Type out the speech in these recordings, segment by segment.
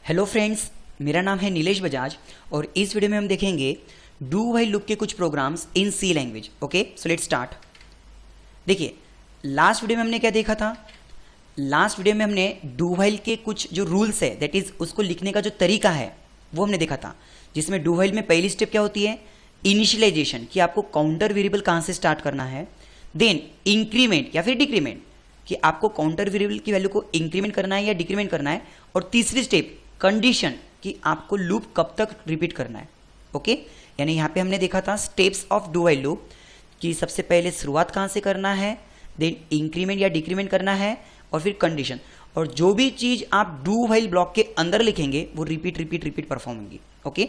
Hello friends, मेरा नाम है नीलेश बजाज और इस वीडियो में हम देखेंगे डू व्हाइल लूप के कुछ programs in C language. Okay, so let's start. देखिए, लास्ट वीडियो में हमने क्या देखा था? लास्ट वीडियो में हमने डू व्हाइल के कुछ जो रूल्स है, दैट इज उसको लिखने का जो तरीका है वो हमने देखा था, जिसमें डू व्हाइल में पहली स्टेप क्या होती है? इनिशियलाइजेशन, कि आपको काउंटर वेरिएबल कहाँ से स्टार्ट करना है। देन इंक्रीमेंट या फिर डिक्रीमेंट, कि आपको काउंटर वेरिएबल की वैल्यू को इंक्रीमेंट करना है या डिक्रीमेंट करना है। और तीसरी स्टेप कंडीशन, कि आपको लूप कब तक रिपीट करना है। ओके, यानी यहाँ पे हमने देखा था steps of do while loop, कि सबसे पहले शुरुआत कहाँ से करना है, देन इंक्रीमेंट या डिक्रीमेंट करना है, और फिर कंडीशन। और जो भी चीज आप डू व्हाइल ब्लॉक के अंदर लिखेंगे वो रिपीट रिपीट रिपीट परफॉर्म होंगी। ओके,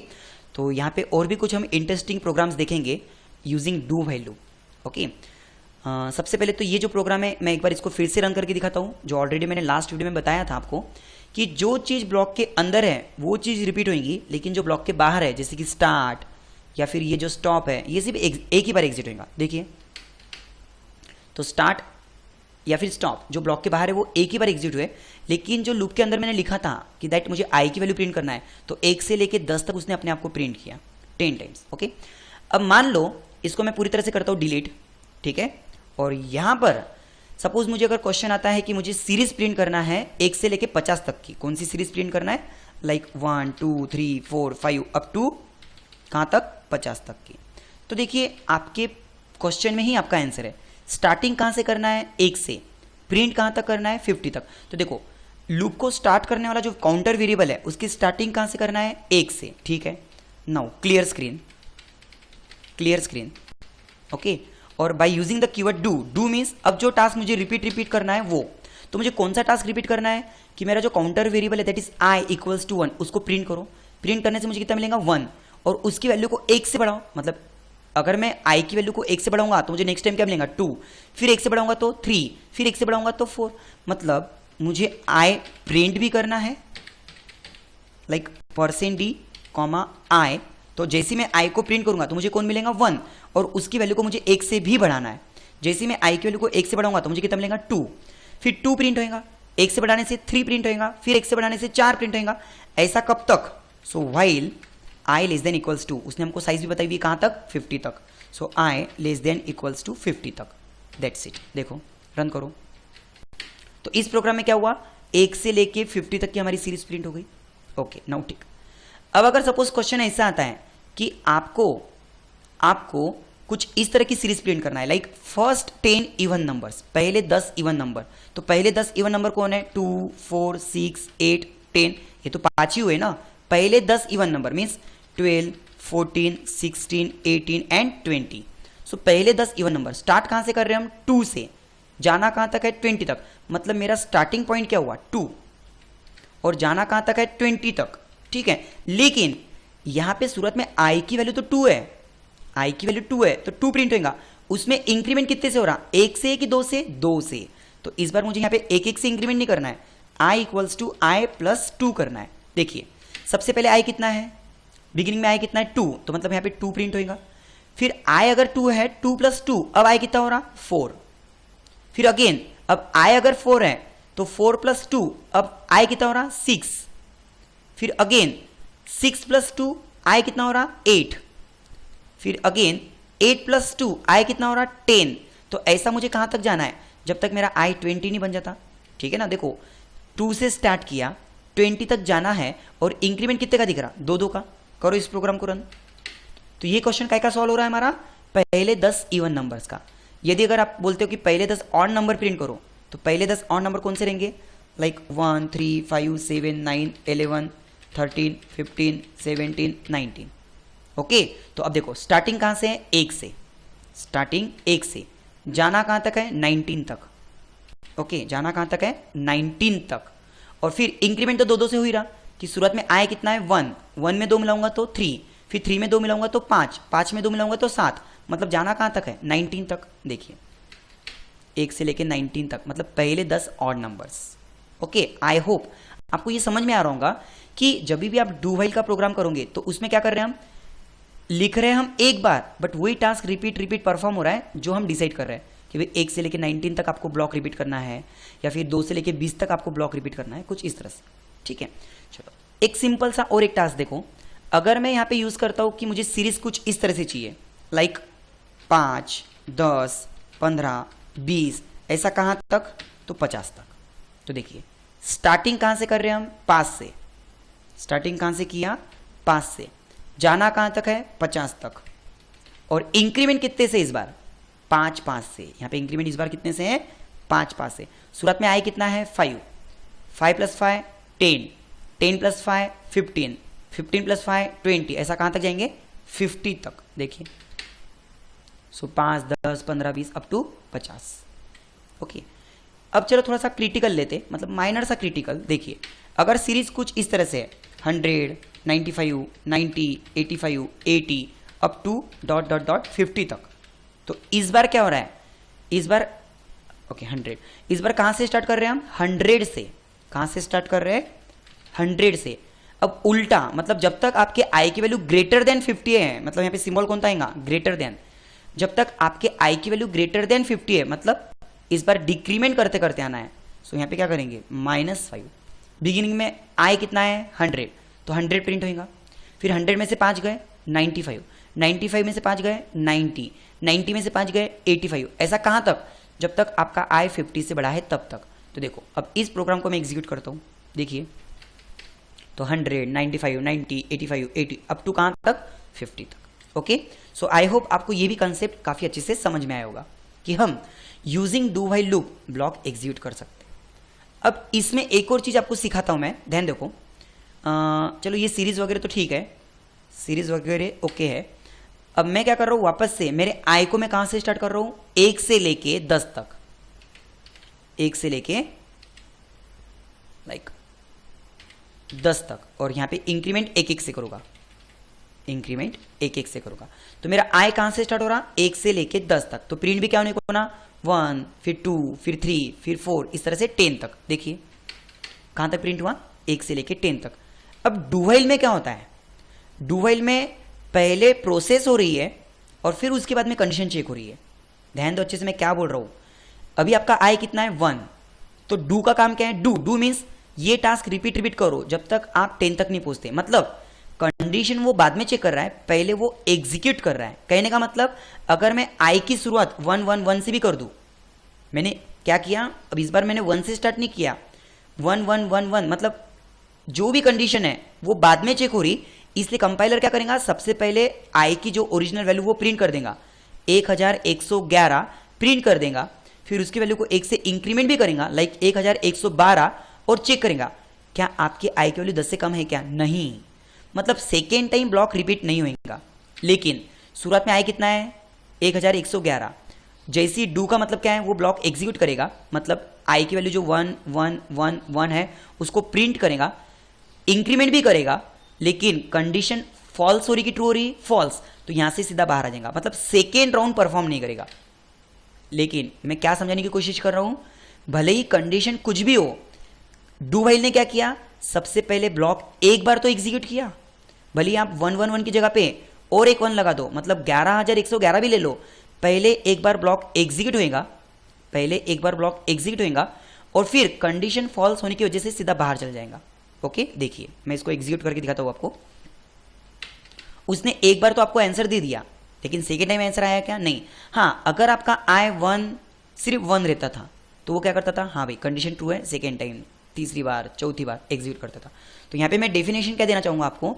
तो यहाँ पे और भी कुछ हम इंटरेस्टिंग प्रोग्राम्स देखेंगे using do while loop. Okay, सबसे पहले तो ये जो प्रोग्राम है मैं एक बार इसको फिर से रन करके दिखाता हूँ, जो ऑलरेडी मैंने लास्ट वीडियो में बताया था आपको, कि जो चीज़ ब्लॉक के अंदर है वो चीज़ रिपीट होगी, लेकिन जो ब्लॉक के बाहर है, जैसे कि स्टार्ट या फिर ये जो स्टॉप है, ये सिर्फ एक ही बार एग्जिट होगा। देखिए, तो स्टार्ट या फिर स्टॉप जो ब्लॉक के बाहर है वो एक ही बार एग्जिट हुए, लेकिन जो लूप के अंदर मैंने लिखा था कि दैट मुझे आई की वैल्यू प्रिंट करना है, तो 1 से लेके 10 तक उसने अपने आप को प्रिंट किया 10 टाइम्स। ओके, अब मान लो इसको मैं पूरी तरह से करता हूँ डिलीट, ठीक है। और यहाँ पर सपोज मुझे अगर क्वेश्चन आता है कि मुझे सीरीज प्रिंट करना है 1 से लेके 50 तक की, कौन सी सीरीज प्रिंट करना है? लाइक 1 2 3 4 5 अप टू कहाँ तक? 50 तक की। तो देखिए, आपके क्वेश्चन में ही आपका आंसर है। स्टार्टिंग कहाँ से करना है? 1 से। प्रिंट कहाँ तक करना है? 50 तक। तो देखो, लूप को स्टार्ट करने वाला जो काउंटर वेरिएबल है उसकी स्टार्टिंग कहाँ से करना है? 1 से, ठीक है। Now clear screen, clear screen. Okay, और by using the keyword do, do means अब जो टास्क मुझे रिपीट करना है वो, तो मुझे कौन सा टास्क रिपीट करना है? कि मेरा जो काउंटर वेरिएबल है that is I equals to 1, उसको प्रिंट करो। प्रिंट करने से मुझे कितना मिलेगा? 1। और उसकी वैल्यू को 1 से बढ़ाओ, मतलब अगर मैं आई की वैल्यू को 1 से बढ़ाऊंगा तो मुझे नेक्स्ट टाइम क्या मिलेगा? 2। फिर 1 से बढ़ाऊंगा तो 3, फिर 1 से बढ़ाऊंगा तो 4। मतलब मुझे आई प्रिंट भी करना है, लाइक %d, आई। तो जैसे मैं आई को प्रिंट करूंगा तो मुझे कौन मिलेगा? 1। और उसकी वैल्यू को मुझे 1 से भी बढ़ाना है। जैसे मैं आई की वैल्यू को 1 से बढ़ाऊंगा तो मुझे कितना मिलेगा? 2। फिर 2 प्रिंट होएगा, 1 से बढ़ाने से 3 प्रिंट होएगा, फिर 1 से बढ़ाने से 4 प्रिंट होएगा। ऐसा कब तक? So while I less than equals to, उसने हमको साइज भी बताई हुई कहाँ तक? 50 तक। सो आई लेस देन इक्वल्स टू 50 तक। That's it. देखो, रन करो। तो इस प्रोग्राम में क्या हुआ? 1 से लेके 50 तक की हमारी सीरीज प्रिंट हो गई। ओके, नाउ ठीक। अब अगर सपोज क्वेश्चन ऐसा आता है कि आपको कुछ इस तरह की सीरीज प्रिंट करना है, लाइक फर्स्ट 10 इवन नंबर्स, पहले 10 इवन नंबर। तो पहले 10 इवन नंबर कौन है? 2 4 6 8 10, ये तो 5 ही हुए ना। पहले 10 इवन नंबर मीन्स 12 14 16 18 एंड 20। सो पहले 10 इवन नंबर स्टार्ट कहाँ से कर रहे हैं हम? 2 से। जाना कहाँ तक है? 20 तक। मतलब मेरा स्टार्टिंग पॉइंट क्या हुआ? 2, और जाना कहाँ तक है? 20 तक, ठीक है। लेकिन यहाँ पे सूरत में आई की वैल्यू तो 2 है, आई की वैल्यू 2 है, तो 2 प्रिंट होगा। उसमें इंक्रीमेंट कितने से हो रहा? 1 से कि 2 से? 2 से। तो इस बार मुझे यहाँ पे 1 से इंक्रीमेंट नहीं करना है, आई इक्वल्स टू आई प्लस 2 करना है। देखिए, सबसे पहले आई कितना है? बिगिनिंग में आई कितना है? 2, तो मतलब यहाँ पे 2 प्रिंट होगा। फिर आई अगर 2 है, 2 प्लस 2, अब आई कितना हो रहा? 4। फिर अगेन, अब आई अगर 4 है तो 4 प्लस 2, अब आई कितना हो रहा? 6। फिर अगेन 6 प्लस 2, आई कितना हो रहा? 8। फिर अगेन 8 प्लस 2, आई कितना हो रहा? 10। तो ऐसा मुझे कहाँ तक जाना है? जब तक मेरा आई 20 नहीं बन जाता, ठीक है ना। देखो, 2 से स्टार्ट किया, 20 तक जाना है, और इंक्रीमेंट कितने का दिख रहा? 2 का। करो इस प्रोग्राम को रन। तो ये क्वेश्चन काय का सॉल्व हो रहा है हमारा? पहले 10 इवन नंबर्स का। यदि अगर आप बोलते हो कि पहले 10 ऑड नंबर प्रिंट करो, तो पहले 10 ऑड नंबर कौन से रहेंगे? लाइक 1 3 5 7 9 11 13 15 17 19। ओके, तो अब देखो, स्टार्टिंग कहाँ से है? 1 से। स्टार्टिंग 1 से, जाना कहाँ तक है? 19 तक। ओके, जाना कहाँ तक है? 19 तक। और फिर इंक्रीमेंट तो 2 से हो ही रहा, कि शुरुआत में आए कितना है? 1, 1 में 2 मिलाऊंगा तो 3, फिर 3 में 2 मिलाऊंगा तो 5, 5 में 2 मिलाऊंगा तो 7। मतलब जाना कहाँ तक है? 19 तक। देखिए, 1 से लेके 19 तक, मतलब पहले 10 odd numbers. Okay, I hope आपको ये समझ में आ रहा होगा कि जब भी आप डू व्हाइल का प्रोग्राम करोगे तो उसमें क्या कर रहे हैं? हम लिख रहे हैं हम एक बार, बट वही टास्क रिपीट परफॉर्म हो रहा है जो हम डिसाइड कर रहे हैं कि भाई 1 से लेके 19 तक आपको ब्लॉक रिपीट करना है, या फिर 2 से लेके 20 तक आपको ब्लॉक रिपीट करना है, कुछ इस तरह से। ठीक है, चलो एक सिंपल सा और एक टास्क देखो, अगर मैं यहाँ पे यूज करता हूँ कि मुझे सीरीज कुछ इस तरह से चाहिए, लाइक 5, 10, 15, 20, ऐसा कहाँ तक, तो 50 तक। तो देखिए स्टार्टिंग कहाँ से कर रहे हैं हम, 5 से। स्टार्टिंग कहाँ से किया, 5 से। जाना कहाँ तक है, 50 तक। और इंक्रीमेंट कितने से इस बार, 5 5 से। यहाँ पे इंक्रीमेंट इस बार कितने से है, 5 5 से। शुरुआत में आई कितना है, 5, 5 + 5 10, 10 + 5 15, 15 + 5 20, ऐसा कहाँ तक जाएंगे, 50 तक। देखिए सो 5, 10, 15, 20 अप टू 50। ओके, अब चलो थोड़ा सा क्रिटिकल लेते, मतलब माइनर सा क्रिटिकल। देखिए अगर सीरीज कुछ इस तरह से है, 100, 95, 90, 85, 80 अप टू ... 50 तक, तो इस बार क्या हो रहा है, इस बार ओके 100, इस बार कहाँ से स्टार्ट कर रहे हैं हम, 100 से। कहाँ से स्टार्ट कर रहे हैं, 100 से। अब उल्टा, मतलब जब तक आपके आई की वैल्यू ग्रेटर देन 50 है, मतलब यहाँ पे सिंबल कौन सा आएगा, ग्रेटर देन। जब तक आपके आई की वैल्यू ग्रेटर देन 50 है, मतलब इस बार डिक्रीमेंट करते करते आना है। सो यहाँ पे क्या करेंगे, -5। बिगिनिंग में आई कितना है, 100, तो 100 प्रिंट होगा। फिर 100 में से 5 गए 95, 95 में से 5 गए 90, 90 में से 5 गए 85, ऐसा कहाँ तक, जब तक आपका आई 50 से बड़ा है तब तक। तो देखो अब इस प्रोग्राम को मैं एग्जीक्यूट करता हूँ, देखिए तो 100, 95, 90, 85, 80 अप टू कहाँ तक, 50 तक। ओके, सो आई होप आपको ये भी कंसेप्ट काफ़ी अच्छे से समझ में आया होगा कि हम using do while loop block execute कर सकते हैं। अब इसमें एक और चीज़ आपको सिखाता हूँ मैं, ध्यान देखो। चलो ये सीरीज वगैरह तो ठीक है, सीरीज वगैरह ओके है। अब मैं क्या कर रहा हूँ, वापस से मेरे आई को मैं कहाँ से स्टार्ट कर रहा हूँ, 1 से लेके 10 तक, 1 से लेके लाइक 10 तक। और यहाँ पे इंक्रीमेंट 1-1 से करूँगा, इंक्रीमेंट 1-1 से करूँगा। तो मेरा आई कहाँ से स्टार्ट हो रहा, 1 से लेके 10 तक। तो प्रिंट भी क्या होने को ना, 1, फिर 2, फिर 3, फिर 4, इस तरह से 10 तक। देखिए कहाँ तक प्रिंट हुआ, 1 से लेके 10 तक। अब डू व्हाइल में क्या होता है, डू व्हाइल में पहले प्रोसेस हो रही है और फिर उसके बाद में कंडीशन चेक हो रही है। ध्यान दो अच्छे से मैं क्या बोल रहा हूँ। अभी आपका आई कितना है, 1, तो डू का काम क्या है, डू मीन्स ये टास्क रिपीट करो जब तक आप 10 तक नहीं पहुंचते। मतलब कंडीशन वो बाद में चेक कर रहा है, पहले वो एग्जीक्यूट कर रहा है। कहने का मतलब अगर मैं आई की शुरुआत 1 1 1 से भी कर दूं, मैंने क्या किया, अब इस बार मैंने 1 से स्टार्ट नहीं किया, 1 1 1 1, मतलब जो भी कंडीशन है वो बाद में चेक हो रही, इसलिए कंपाइलर क्या करेगा, सबसे पहले आई की जो ओरिजिनल वैल्यू वो प्रिंट कर देगा, 1111 प्रिंट कर देगा। फिर उसकी वैल्यू को 1 से इंक्रीमेंट भी करेगा, लाइक 1112, और चेक करेगा क्या आपकी आई की वैल्यू 10 से कम है क्या, नहीं। मतलब सेकेंड टाइम ब्लॉक रिपीट नहीं होगा। लेकिन शुरुआत में आई कितना है, 1111। जैसी डू का मतलब क्या है, वो ब्लॉक एग्जीक्यूट करेगा, मतलब आई की वैल्यू जो 1 1 1 1 है उसको प्रिंट करेगा, इंक्रीमेंट भी करेगा, लेकिन कंडीशन फॉल्स हो रही कि ट्रू हो रही, फॉल्स, तो यहां से सीधा बाहर आ जाएगा, मतलब सेकेंड राउंड परफॉर्म नहीं करेगा। लेकिन मैं क्या समझाने की कोशिश कर रहा हूं, भले ही कंडीशन कुछ भी हो, डू व्हाइल ने क्या किया, सबसे पहले ब्लॉक एक बार तो एग्जीक्यूट किया। भले ही आप 1 1 1 की जगह पे और एक 1 लगा दो, मतलब 11111 भी ले लो, पहले एक बार ब्लॉक एग्जीक्यूट होएगा, पहले एक बार ब्लॉक एग्जीक्यूट होएगा और फिर कंडीशन फॉल्स होने की वजह से सीधा बाहर चल जाएगा। ओके, देखिए मैं इसको एग्जीक्यूट करके दिखाता हूं आपको। उसने एक बार तो आपको आंसर दे दिया, लेकिन सेकेंड टाइम आंसर आया क्या, नहीं। हाँ, अगर आपका आई 1 सिर्फ 1 रहता था तो वो क्या करता था, हाँ भाई कंडीशन ट्रू है, सेकेंड टाइम, तीसरी बार, चौथी बार एग्जीक्यूट करता था। तो यहाँ पे मैं डेफिनेशन क्या देना चाहूंगा आपको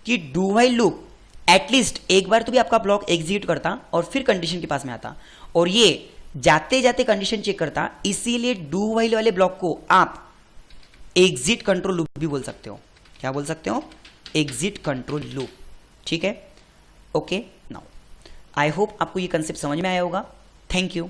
कि डू व्हाइल लूप एटलीस्ट एक बार तो भी आपका ब्लॉक एग्जीक्यूट करता और फिर कंडीशन के पास में आता, और ये जाते जाते कंडीशन चेक करता। इसीलिए डू व्हाइल वाले ब्लॉक को आप एग्जिट कंट्रोल लूप भी बोल सकते हो। क्या बोल सकते हो, एग्जिट कंट्रोल लूप। ठीक है, ओके। नाउ आई होप आपको ये कंसेप्ट समझ में आया होगा। Thank you.